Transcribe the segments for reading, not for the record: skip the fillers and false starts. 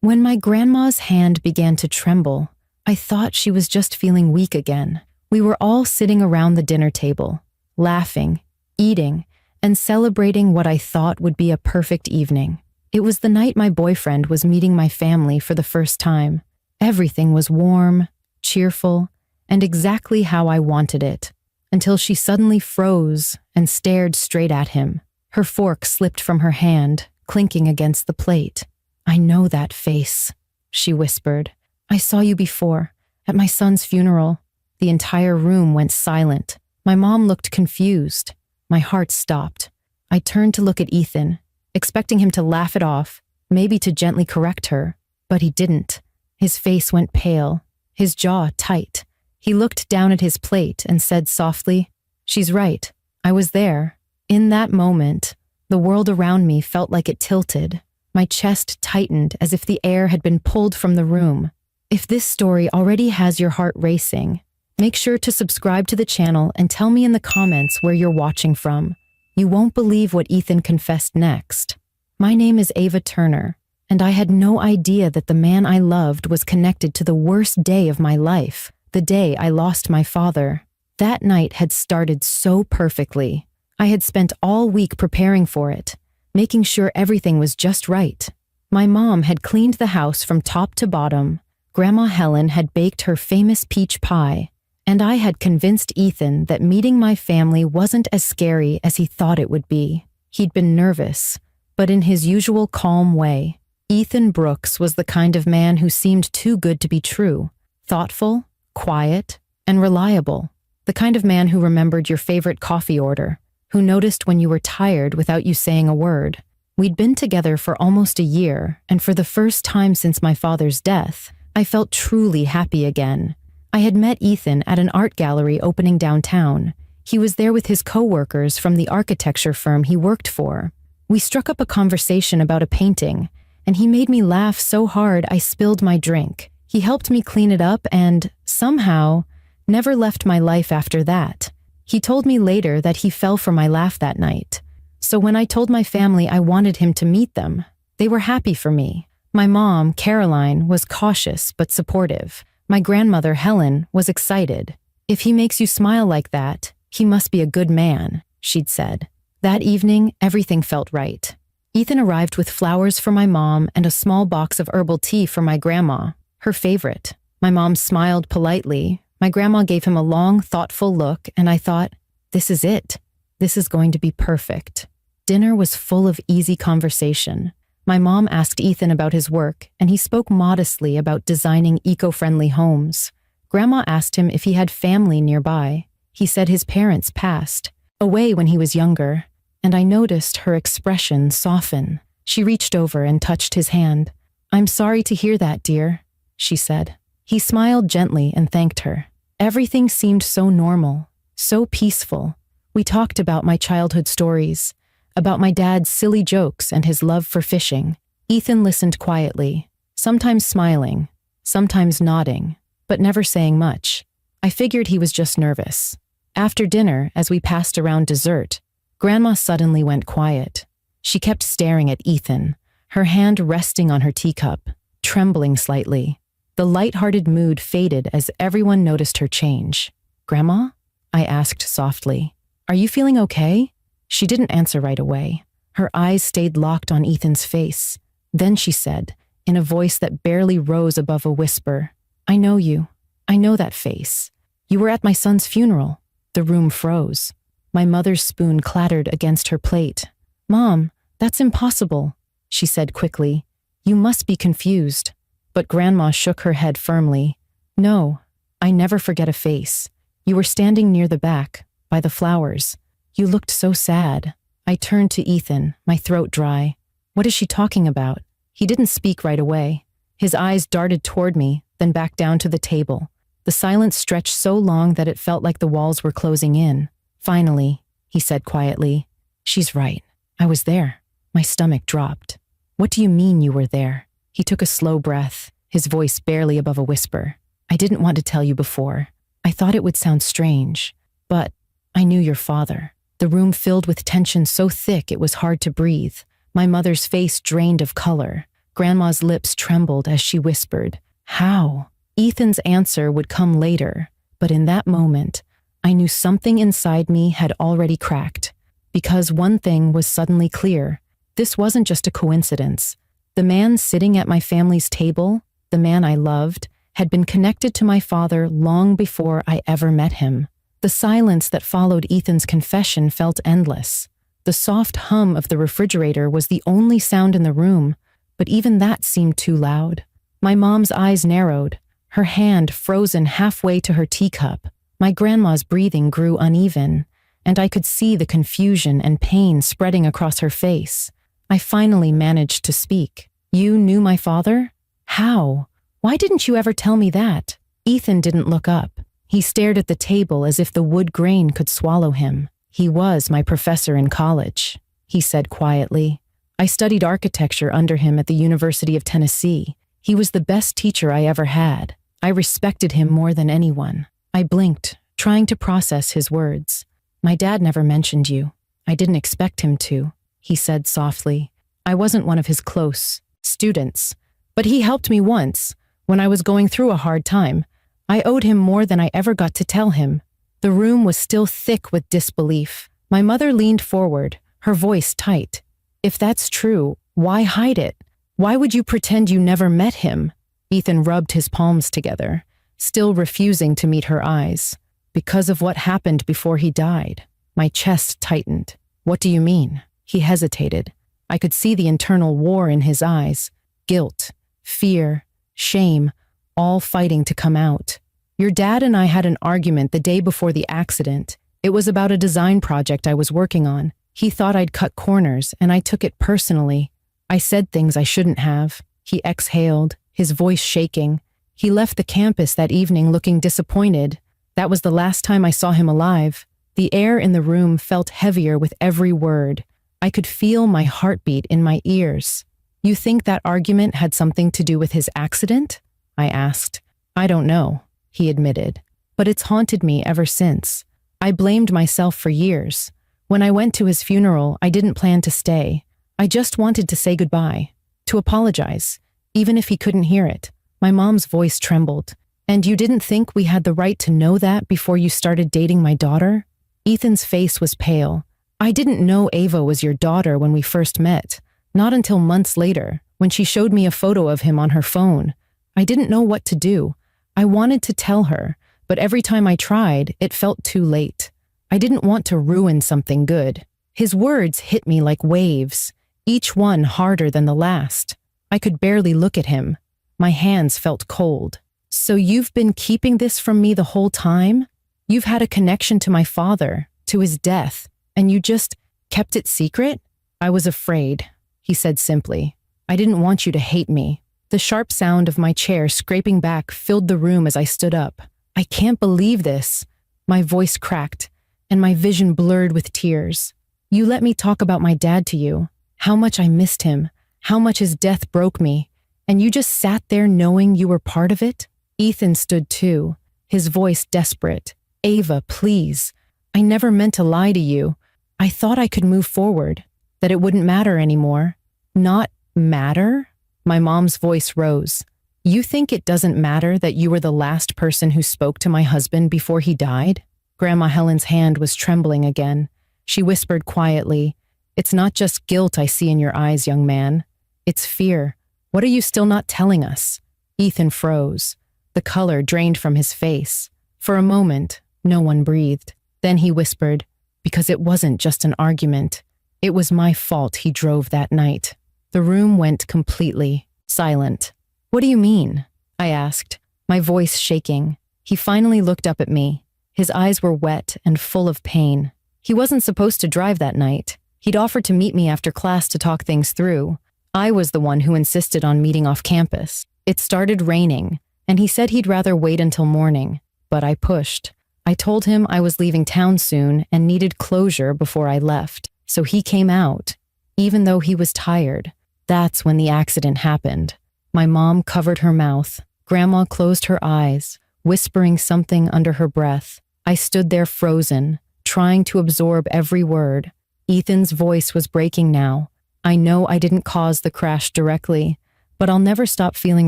When my grandma's hand began to tremble, I thought she was just feeling weak again. We were all sitting around the dinner table, laughing, eating, and celebrating what I thought would be a perfect evening. It was the night my boyfriend was meeting my family for the first time. Everything was warm, cheerful, and exactly how I wanted it, until she suddenly froze and stared straight at him. Her fork slipped from her hand, clinking against the plate. "I know that face," she whispered. "I saw you before, at my son's funeral." The entire room went silent. My mom looked confused. My heart stopped. I turned to look at Ethan, expecting him to laugh it off, maybe to gently correct her, but he didn't. His face went pale, his jaw tight. He looked down at his plate and said softly, "She's right. I was there." In that moment, the world around me felt like it tilted. My chest tightened as if the air had been pulled from the room. If this story already has your heart racing, make sure to subscribe to the channel and tell me in the comments where you're watching from. You won't believe what Ethan confessed next. "My name is Ava Turner, and I had no idea that the man I loved was connected to the worst day of my life, the day I lost my father." That night had started so perfectly. I had spent all week preparing for it, making sure everything was just right. My mom had cleaned the house from top to bottom. Grandma Helen had baked her famous peach pie, and I had convinced Ethan that meeting my family wasn't as scary as he thought it would be. He'd been nervous, but in his usual calm way. Ethan Brooks was the kind of man who seemed too good to be true, thoughtful, quiet, and reliable. The kind of man who remembered your favorite coffee order, who noticed when you were tired without you saying a word. We'd been together for almost a year, and for the first time since my father's death, I felt truly happy again. I had met Ethan at an art gallery opening downtown. He was there with his coworkers from the architecture firm he worked for. We struck up a conversation about a painting, and he made me laugh so hard I spilled my drink. He helped me clean it up and, somehow, never left my life after that. He told me later that he fell for my laugh that night. So when I told my family I wanted him to meet them, they were happy for me. My mom, Caroline, was cautious but supportive. My grandmother, Helen, was excited. "If he makes you smile like that, he must be a good man," she'd said. That evening, everything felt right. Ethan arrived with flowers for my mom and a small box of herbal tea for my grandma, her favorite. My mom smiled politely. My grandma gave him a long, thoughtful look, and I thought, this is it. This is going to be perfect. Dinner was full of easy conversation. My mom asked Ethan about his work, and he spoke modestly about designing eco-friendly homes. Grandma asked him if he had family nearby. He said his parents passed away when he was younger, and I noticed her expression soften. She reached over and touched his hand. "I'm sorry to hear that, dear," she said. He smiled gently and thanked her. Everything seemed so normal, so peaceful. We talked about my childhood stories, about my dad's silly jokes and his love for fishing. Ethan listened quietly, sometimes smiling, sometimes nodding, but never saying much. I figured he was just nervous. After dinner, as we passed around dessert, Grandma suddenly went quiet. She kept staring at Ethan, her hand resting on her teacup, trembling slightly. The light-hearted mood faded as everyone noticed her change. "Grandma?" I asked softly. "Are you feeling okay?" She didn't answer right away. Her eyes stayed locked on Ethan's face. Then she said, in a voice that barely rose above a whisper, "I know you. I know that face. You were at my son's funeral." The room froze. My mother's spoon clattered against her plate. "Mom, that's impossible," she said quickly. "You must be confused." But Grandma shook her head firmly. "No, I never forget a face. You were standing near the back, by the flowers. You looked so sad." I turned to Ethan, my throat dry. "What is she talking about?" He didn't speak right away. His eyes darted toward me, then back down to the table. The silence stretched so long that it felt like the walls were closing in. Finally, he said quietly, "She's right. I was there." My stomach dropped. "What do you mean you were there?" He took a slow breath, his voice barely above a whisper. "I didn't want to tell you before. I thought it would sound strange, but I knew your father." The room filled with tension so thick it was hard to breathe. My mother's face drained of color. Grandma's lips trembled as she whispered, "How?" Ethan's answer would come later, but in that moment, I knew something inside me had already cracked. Because one thing was suddenly clear. This wasn't just a coincidence. The man sitting at my family's table, the man I loved, had been connected to my father long before I ever met him. The silence that followed Ethan's confession felt endless. The soft hum of the refrigerator was the only sound in the room, but even that seemed too loud. My mom's eyes narrowed, her hand frozen halfway to her teacup. My grandma's breathing grew uneven, and I could see the confusion and pain spreading across her face. I finally managed to speak. "You knew my father? How? Why didn't you ever tell me that?" Ethan didn't look up. He stared at the table as if the wood grain could swallow him. "He was my professor in college," he said quietly. "I studied architecture under him at the University of Tennessee. He was the best teacher I ever had. I respected him more than anyone." I blinked, trying to process his words. "My dad never mentioned you. I didn't expect him to," he said softly. "I wasn't one of his close students, but he helped me once, when I was going through a hard time. I owed him more than I ever got to tell him." The room was still thick with disbelief. My mother leaned forward, her voice tight. "If that's true, why hide it? Why would you pretend you never met him?" Ethan rubbed his palms together, still refusing to meet her eyes. "Because of what happened before he died." My chest tightened. "What do you mean?" He hesitated. I could see the internal war in his eyes. Guilt, fear, shame, all fighting to come out. "Your dad and I had an argument the day before the accident. It was about a design project I was working on. He thought I'd cut corners, and I took it personally. I said things I shouldn't have." He exhaled, his voice shaking. He left the campus that evening looking disappointed. That was the last time I saw him alive. The air in the room felt heavier with every word. I could feel my heartbeat in my ears. "You think that argument had something to do with his accident?" I asked. "I don't know," he admitted. "But it's haunted me ever since. I blamed myself for years. When I went to his funeral, I didn't plan to stay. I just wanted to say goodbye, to apologize, even if he couldn't hear it." My mom's voice trembled. "And you didn't think we had the right to know that before you started dating my daughter?" Ethan's face was pale. "I didn't know Ava was your daughter when we first met. Not until months later, when she showed me a photo of him on her phone. I didn't know what to do. I wanted to tell her, but every time I tried, it felt too late. I didn't want to ruin something good." His words hit me like waves, each one harder than the last. I could barely look at him. My hands felt cold. "So you've been keeping this from me the whole time? You've had a connection to my father, to his death, and you just kept it secret?" "I was afraid," he said simply. "I didn't want you to hate me." The sharp sound of my chair scraping back filled the room as I stood up. "I can't believe this." My voice cracked, and my vision blurred with tears. "You let me talk about my dad to you, how much I missed him, how much his death broke me, and you just sat there knowing you were part of it?" Ethan stood too, his voice desperate. "Ava, please. I never meant to lie to you. I thought I could move forward, that it wouldn't matter anymore." "Not matter?" My mom's voice rose. "You think it doesn't matter that you were the last person who spoke to my husband before he died?" Grandma Helen's hand was trembling again. She whispered quietly, "It's not just guilt I see in your eyes, young man. It's fear. What are you still not telling us?" Ethan froze. The color drained from his face. For a moment, no one breathed. Then he whispered, "Because it wasn't just an argument. It was my fault he drove that night." The room went completely silent. "What do you mean?" I asked, my voice shaking. He finally looked up at me. His eyes were wet and full of pain. "He wasn't supposed to drive that night. He'd offered to meet me after class to talk things through. I was the one who insisted on meeting off campus. It started raining, and he said he'd rather wait until morning, but I pushed. I told him I was leaving town soon and needed closure before I left, so he came out, even though he was tired. That's when the accident happened." My mom covered her mouth. Grandma closed her eyes, whispering something under her breath. I stood there frozen, trying to absorb every word. Ethan's voice was breaking now. "I know I didn't cause the crash directly, but I'll never stop feeling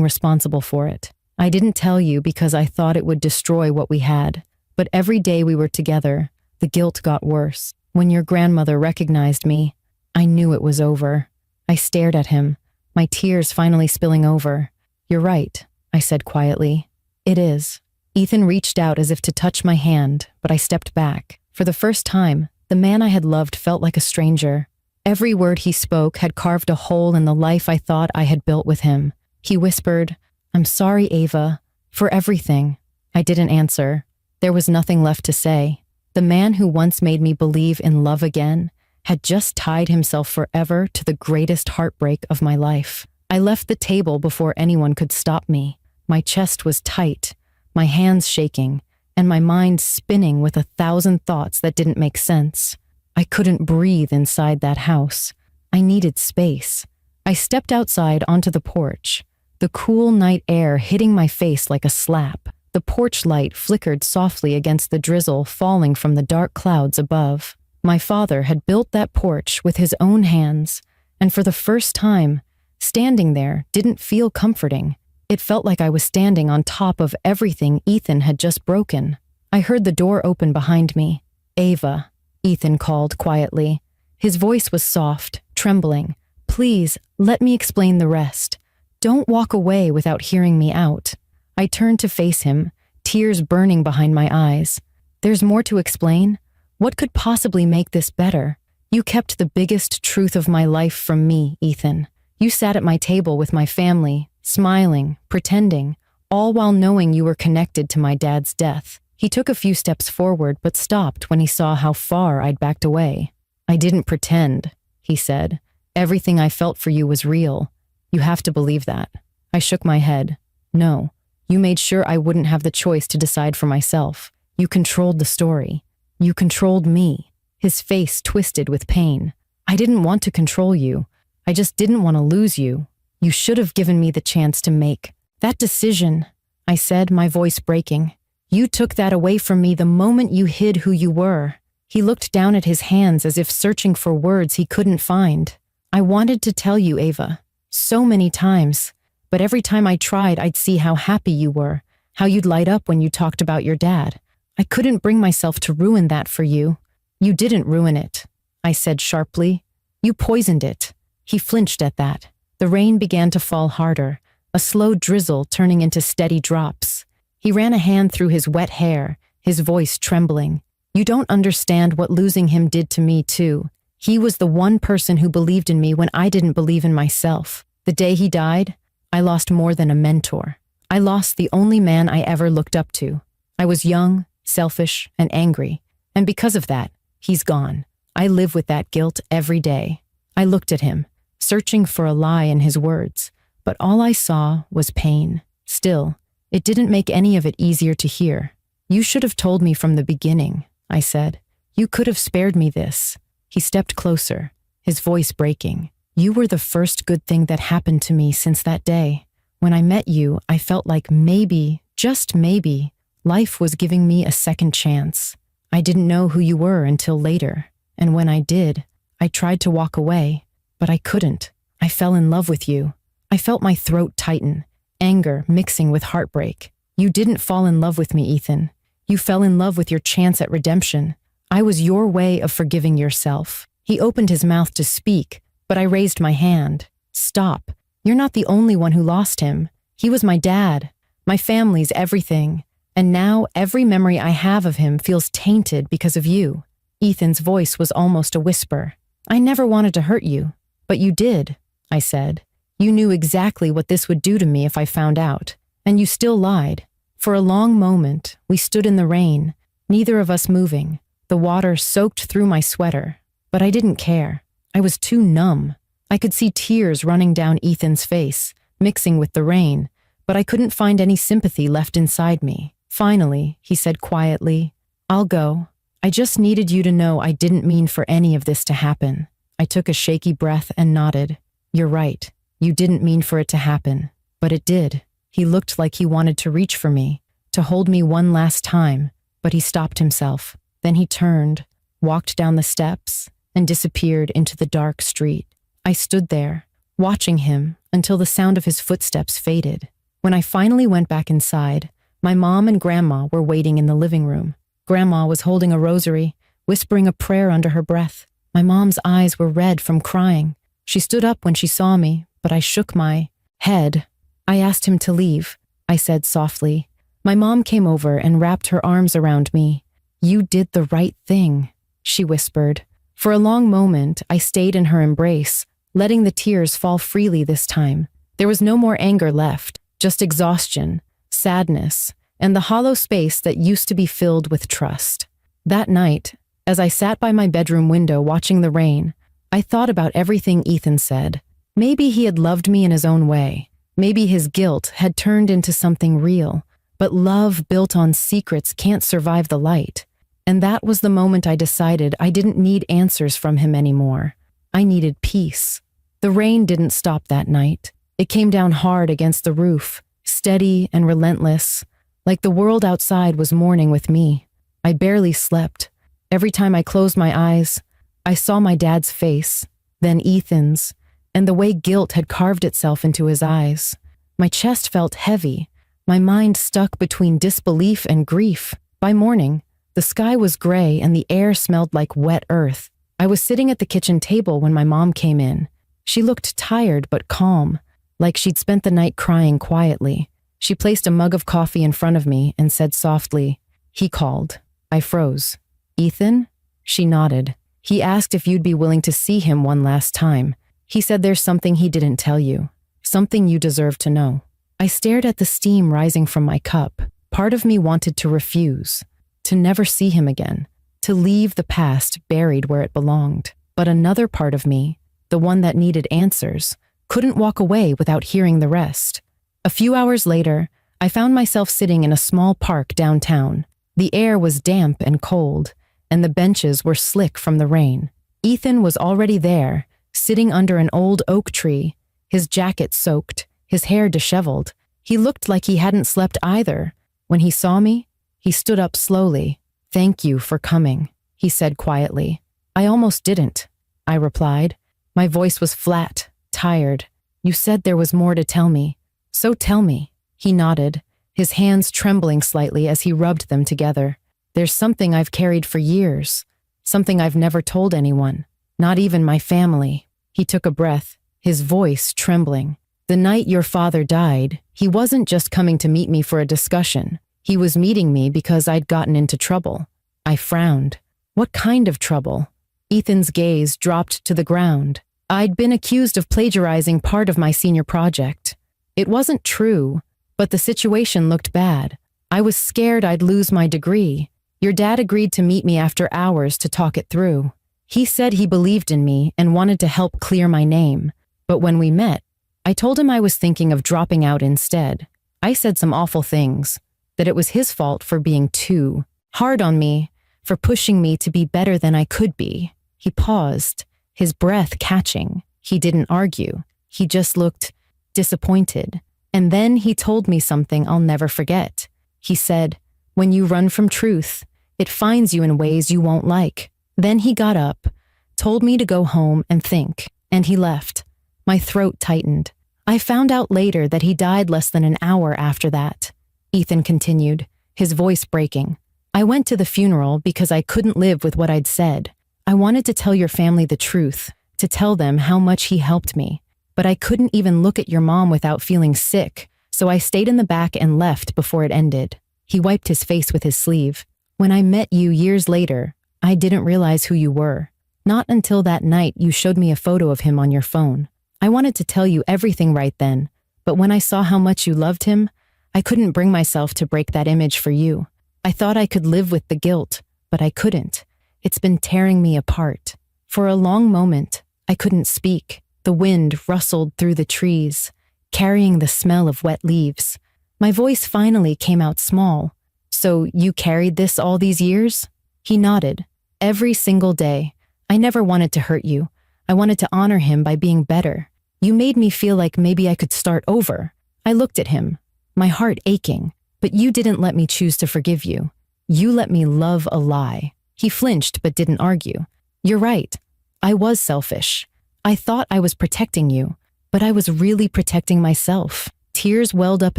responsible for it. I didn't tell you because I thought it would destroy what we had, but every day we were together, the guilt got worse. When your grandmother recognized me, I knew it was over. I stared at him, my tears finally spilling over. You're right, I said quietly. It is. Ethan reached out as if to touch my hand, but I stepped back. For the first time, the man I had loved felt like a stranger. Every word he spoke had carved a hole in the life I thought I had built with him. He whispered, I'm sorry, Ava, for everything. I didn't answer. There was nothing left to say. The man who once made me believe in love again had just tied himself forever to the greatest heartbreak of my life. I left the table before anyone could stop me. My chest was tight, my hands shaking, and my mind spinning with 1,000 thoughts that didn't make sense. I couldn't breathe inside that house. I needed space. I stepped outside onto the porch, the cool night air hitting my face like a slap. The porch light flickered softly against the drizzle falling from the dark clouds above. My father had built that porch with his own hands, and for the first time, standing there didn't feel comforting. It felt like I was standing on top of everything Ethan had just broken. I heard the door open behind me. Ava, Ethan called quietly. His voice was soft, trembling. Please, let me explain the rest. Don't walk away without hearing me out. I turned to face him, tears burning behind my eyes. There's more to explain? What could possibly make this better? You kept the biggest truth of my life from me, Ethan. You sat at my table with my family, smiling, pretending, all while knowing you were connected to my dad's death. He took a few steps forward but stopped when he saw how far I'd backed away. I didn't pretend, he said. Everything I felt for you was real. You have to believe that. I shook my head. No. You made sure I wouldn't have the choice to decide for myself. You controlled the story. You controlled me. His face twisted with pain. I didn't want to control you. I just didn't want to lose you. You should have given me the chance to make that decision, I said, my voice breaking. You took that away from me the moment you hid who you were. He looked down at his hands as if searching for words he couldn't find. I wanted to tell you, Ava, so many times. But every time I tried, I'd see how happy you were, how you'd light up when you talked about your dad. I couldn't bring myself to ruin that for you. You didn't ruin it, I said sharply. You poisoned it. He flinched at that. The rain began to fall harder, a slow drizzle turning into steady drops. He ran a hand through his wet hair, his voice trembling. You don't understand what losing him did to me, too. He was the one person who believed in me when I didn't believe in myself. The day he died, I lost more than a mentor. I lost the only man I ever looked up to. I was young, selfish, and angry. And because of that, he's gone. I live with that guilt every day. I looked at him, searching for a lie in his words, but all I saw was pain. Still, it didn't make any of it easier to hear. You should have told me from the beginning, I said. You could have spared me this. He stepped closer, his voice breaking. You were the first good thing that happened to me since that day. When I met you, I felt like maybe, just maybe, life was giving me a second chance. I didn't know who you were until later, and when I did, I tried to walk away, but I couldn't. I fell in love with you. I felt my throat tighten, anger mixing with heartbreak. You didn't fall in love with me, Ethan. You fell in love with your chance at redemption. I was your way of forgiving yourself. He opened his mouth to speak, but I raised my hand. Stop. You're not the only one who lost him. He was my dad, my family's everything. And now every memory I have of him feels tainted because of you. Ethan's voice was almost a whisper. I never wanted to hurt you, but you did, I said. You knew exactly what this would do to me if I found out, and you still lied. For a long moment, we stood in the rain, neither of us moving, the water soaked through my sweater. But I didn't care. I was too numb. I could see tears running down Ethan's face, mixing with the rain, but I couldn't find any sympathy left inside me. Finally, he said quietly, I'll go. I just needed you to know I didn't mean for any of this to happen. I took a shaky breath and nodded. You're right. You didn't mean for it to happen, but it did. He looked like he wanted to reach for me, to hold me one last time, but he stopped himself. Then he turned, walked down the steps, and disappeared into the dark street. I stood there, watching him until the sound of his footsteps faded. When I finally went back inside, my mom and grandma were waiting in the living room. Grandma was holding a rosary, whispering a prayer under her breath. My mom's eyes were red from crying. She stood up when she saw me, but I shook my head. I asked him to leave, I said softly. My mom came over and wrapped her arms around me. You did the right thing, she whispered. For a long moment, I stayed in her embrace, letting the tears fall freely this time. There was no more anger left, just exhaustion, sadness, and the hollow space that used to be filled with trust. That night, as I sat by my bedroom window watching the rain, I thought about everything Ethan said. Maybe he had loved me in his own way. Maybe his guilt had turned into something real. But love built on secrets can't survive the light. And that was the moment I decided I didn't need answers from him anymore. I needed peace. The rain didn't stop that night. It came down hard against the roof, steady and relentless, like the world outside was mourning with me. I barely slept. Every time I closed my eyes, I saw my dad's face, then Ethan's, and the way guilt had carved itself into his eyes. My chest felt heavy. My mind stuck between disbelief and grief. By morning, the sky was gray and the air smelled like wet earth. I was sitting at the kitchen table when my mom came in. She looked tired but calm, like she'd spent the night crying quietly. She placed a mug of coffee in front of me and said softly, "He called." I froze. "Ethan?" She nodded. "He asked if you'd be willing to see him one last time. He said there's something he didn't tell you, something you deserve to know." I stared at the steam rising from my cup. Part of me wanted to refuse, to never see him again, to leave the past buried where it belonged. But another part of me, the one that needed answers, couldn't walk away without hearing the rest. A few hours later, I found myself sitting in a small park downtown. The air was damp and cold, and the benches were slick from the rain. Ethan was already there, sitting under an old oak tree, his jacket soaked, his hair disheveled. He looked like he hadn't slept either. When he saw me, he stood up slowly. "Thank you for coming," he said quietly. "I almost didn't," I replied. My voice was flat, tired. "You said there was more to tell me. So tell me." He nodded, his hands trembling slightly as he rubbed them together. "There's something I've carried for years, something I've never told anyone, not even my family." He took a breath, his voice trembling. "The night your father died, he wasn't just coming to meet me for a discussion. He was meeting me because I'd gotten into trouble." I frowned. "What kind of trouble?" Ethan's gaze dropped to the ground. "I'd been accused of plagiarizing part of my senior project. It wasn't true, but the situation looked bad. I was scared I'd lose my degree. Your dad agreed to meet me after hours to talk it through. He said he believed in me and wanted to help clear my name. But when we met, I told him I was thinking of dropping out instead. I said some awful things, that it was his fault for being too hard on me, for pushing me to be better than I could be." He paused, his breath catching. He didn't argue. He just looked disappointed. And then he told me something I'll never forget. He said, "When you run from truth, it finds you in ways you won't like." Then he got up, told me to go home and think, and he left. My throat tightened. I found out later that he died less than an hour after that. Ethan continued, his voice breaking. "I went to the funeral because I couldn't live with what I'd said. I wanted to tell your family the truth, to tell them how much he helped me. But I couldn't even look at your mom without feeling sick, so I stayed in the back and left before it ended." He wiped his face with his sleeve. "When I met you years later, I didn't realize who you were. Not until that night you showed me a photo of him on your phone. I wanted to tell you everything right then, but when I saw how much you loved him, I couldn't bring myself to break that image for you. I thought I could live with the guilt, but I couldn't. It's been tearing me apart." For a long moment, I couldn't speak. The wind rustled through the trees, carrying the smell of wet leaves. My voice finally came out small. "So you carried this all these years?" He nodded. "Every single day. I never wanted to hurt you. I wanted to honor him by being better. You made me feel like maybe I could start over." I looked at him, my heart aching. "But you didn't let me choose to forgive you. You let me love a lie." He flinched but didn't argue. "You're right. I was selfish. I thought I was protecting you, but I was really protecting myself. Tears welled up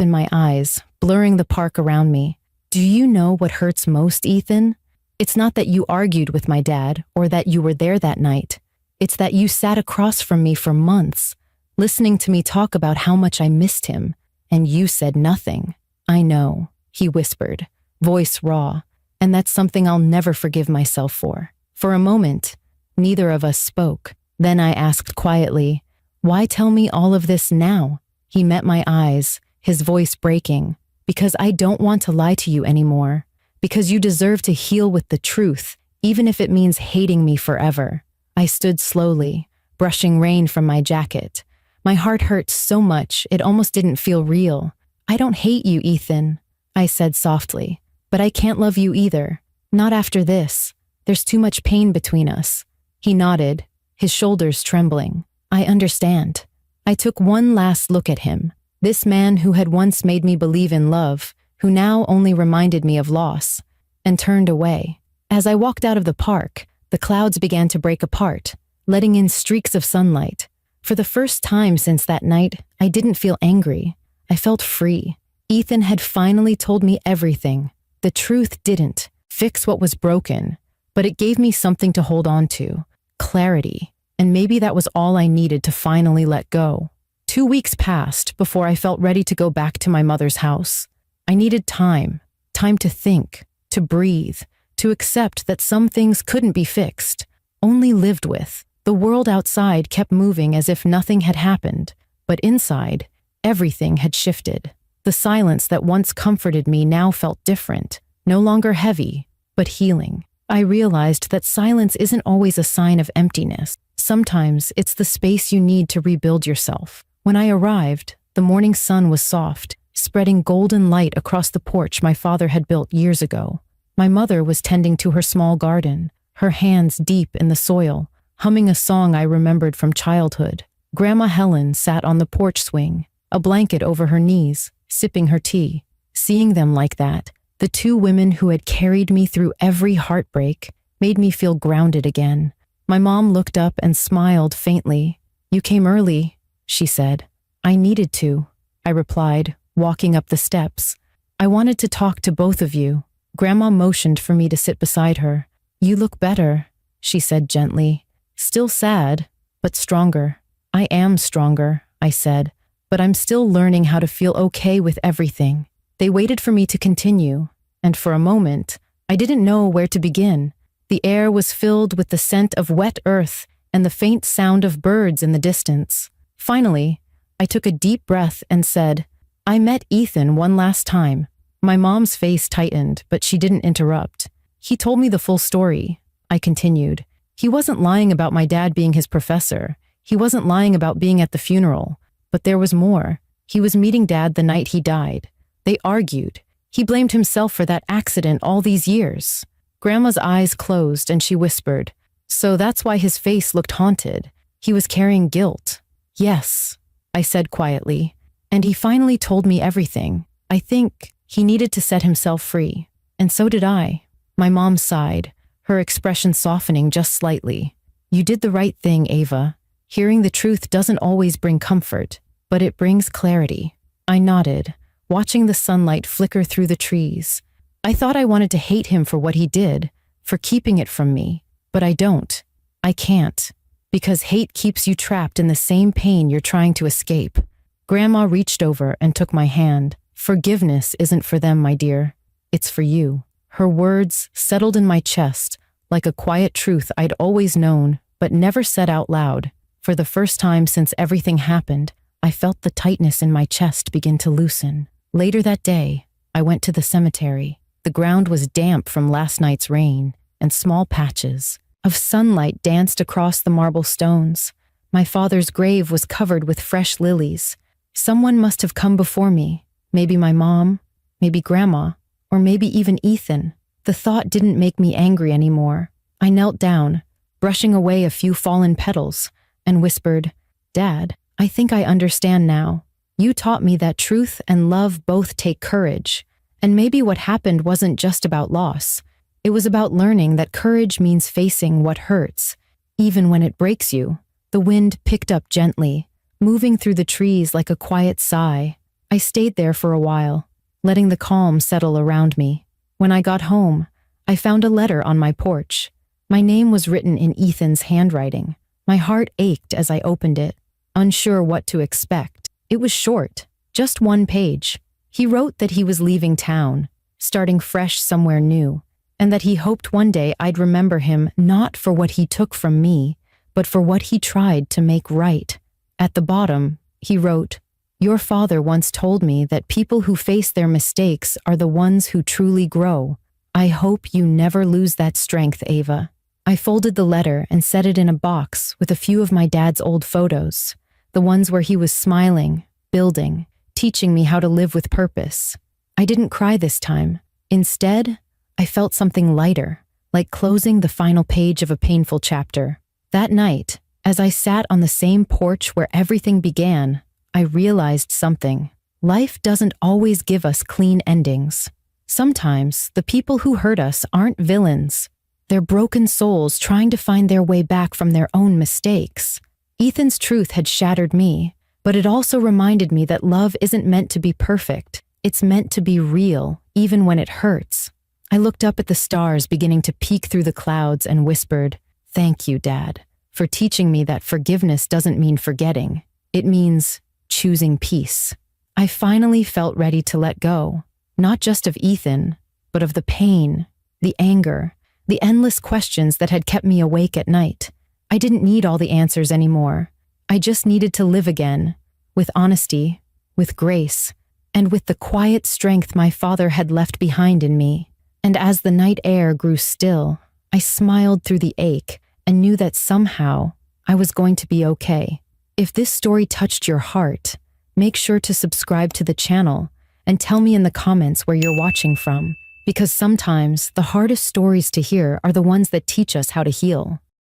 in my eyes, blurring the park around me. Do you know what hurts most, Ethan? It's not that you argued with my dad or that you were there that night. It's that you sat across from me for months, listening to me talk about how much I missed him, and you said nothing. I know, he whispered, voice raw, and that's something I'll never forgive myself for. For a moment, neither of us spoke. Then I asked quietly, why tell me all of this now? He met my eyes, his voice breaking. Because I don't want to lie to you anymore. Because you deserve to heal with the truth, even if it means hating me forever. I stood slowly, brushing rain from my jacket. My heart hurt so much it almost didn't feel real. I don't hate you, Ethan, I said softly. But I can't love you either. Not after this. There's too much pain between us. He nodded, his shoulders trembling. I understand. I took one last look at him. This man who had once made me believe in love, who now only reminded me of loss, and turned away. As I walked out of the park, the clouds began to break apart, letting in streaks of sunlight. For the first time since that night, I didn't feel angry. I felt free. Ethan had finally told me everything. The truth didn't fix what was broken, but it gave me something to hold on to, clarity, and maybe that was all I needed to finally let go. 2 weeks passed before I felt ready to go back to my mother's house. I needed time to think, to breathe, to accept that some things couldn't be fixed, only lived with. The world outside kept moving as if nothing had happened, but inside, everything had shifted. The silence that once comforted me now felt different, no longer heavy, but healing. I realized that silence isn't always a sign of emptiness. Sometimes it's the space you need to rebuild yourself. When I arrived, the morning sun was soft, spreading golden light across the porch my father had built years ago. My mother was tending to her small garden, her hands deep in the soil, humming a song I remembered from childhood. Grandma Helen sat on the porch swing, a blanket over her knees, sipping her tea. Seeing them like that, the two women who had carried me through every heartbreak, made me feel grounded again. My mom looked up and smiled faintly. You came early, she said. I needed to, I replied, walking up the steps. I wanted to talk to both of you. Grandma motioned for me to sit beside her. You look better, she said gently. Still sad, but stronger. I am stronger, I said, but I'm still learning how to feel okay with everything. They waited for me to continue, and for a moment, I didn't know where to begin. The air was filled with the scent of wet earth and the faint sound of birds in the distance. Finally, I took a deep breath and said, I met Ethan one last time. My mom's face tightened, but she didn't interrupt. He told me the full story, I continued. He wasn't lying about my dad being his professor. He wasn't lying about being at the funeral. But there was more. He was meeting Dad the night he died. They argued. He blamed himself for that accident all these years. Grandma's eyes closed and she whispered, So that's why his face looked haunted. He was carrying guilt. Yes, I said quietly. And he finally told me everything. I think he needed to set himself free. And so did I. My mom sighed, her expression softening just slightly. You did the right thing, Ava. Hearing the truth doesn't always bring comfort, but it brings clarity. I nodded, watching the sunlight flicker through the trees. I thought I wanted to hate him for what he did, for keeping it from me, but I don't. I can't, because hate keeps you trapped in the same pain you're trying to escape. Grandma reached over and took my hand. Forgiveness isn't for them, my dear. It's for you. Her words settled in my chest, like a quiet truth I'd always known, but never said out loud. For the first time since everything happened, I felt the tightness in my chest begin to loosen. Later that day, I went to the cemetery. The ground was damp from last night's rain, and small patches of sunlight danced across the marble stones. My father's grave was covered with fresh lilies. Someone must have come before me. Maybe my mom, maybe Grandma, or maybe even Ethan. The thought didn't make me angry anymore. I knelt down, brushing away a few fallen petals, and whispered, Dad, I think I understand now. You taught me that truth and love both take courage. And maybe what happened wasn't just about loss. It was about learning that courage means facing what hurts, even when it breaks you. The wind picked up gently, moving through the trees like a quiet sigh. I stayed there for a while, letting the calm settle around me. When I got home, I found a letter on my porch. My name was written in Ethan's handwriting. My heart ached as I opened it, unsure what to expect. It was short, just one page. He wrote that he was leaving town, starting fresh somewhere new, and that he hoped one day I'd remember him not for what he took from me, but for what he tried to make right. At the bottom, he wrote, "Your father once told me that people who face their mistakes are the ones who truly grow. I hope you never lose that strength, Ava." I folded the letter and set it in a box with a few of my dad's old photos, the ones where he was smiling, building, teaching me how to live with purpose. I didn't cry this time. Instead, I felt something lighter, like closing the final page of a painful chapter. That night, as I sat on the same porch where everything began, I realized something. Life doesn't always give us clean endings. Sometimes the people who hurt us aren't villains. They're broken souls trying to find their way back from their own mistakes. Ethan's truth had shattered me, but it also reminded me that love isn't meant to be perfect. It's meant to be real, even when it hurts. I looked up at the stars beginning to peek through the clouds and whispered, "Thank you, Dad, for teaching me that forgiveness doesn't mean forgetting. It means choosing peace." I finally felt ready to let go, not just of Ethan, but of the pain, the anger, the endless questions that had kept me awake at night. I didn't need all the answers anymore. I just needed to live again, with honesty, with grace, and with the quiet strength my father had left behind in me. And as the night air grew still, I smiled through the ache and knew that somehow I was going to be okay. If this story touched your heart, make sure to subscribe to the channel and tell me in the comments where you're watching from, because sometimes the hardest stories to hear are the ones that teach us how to heal.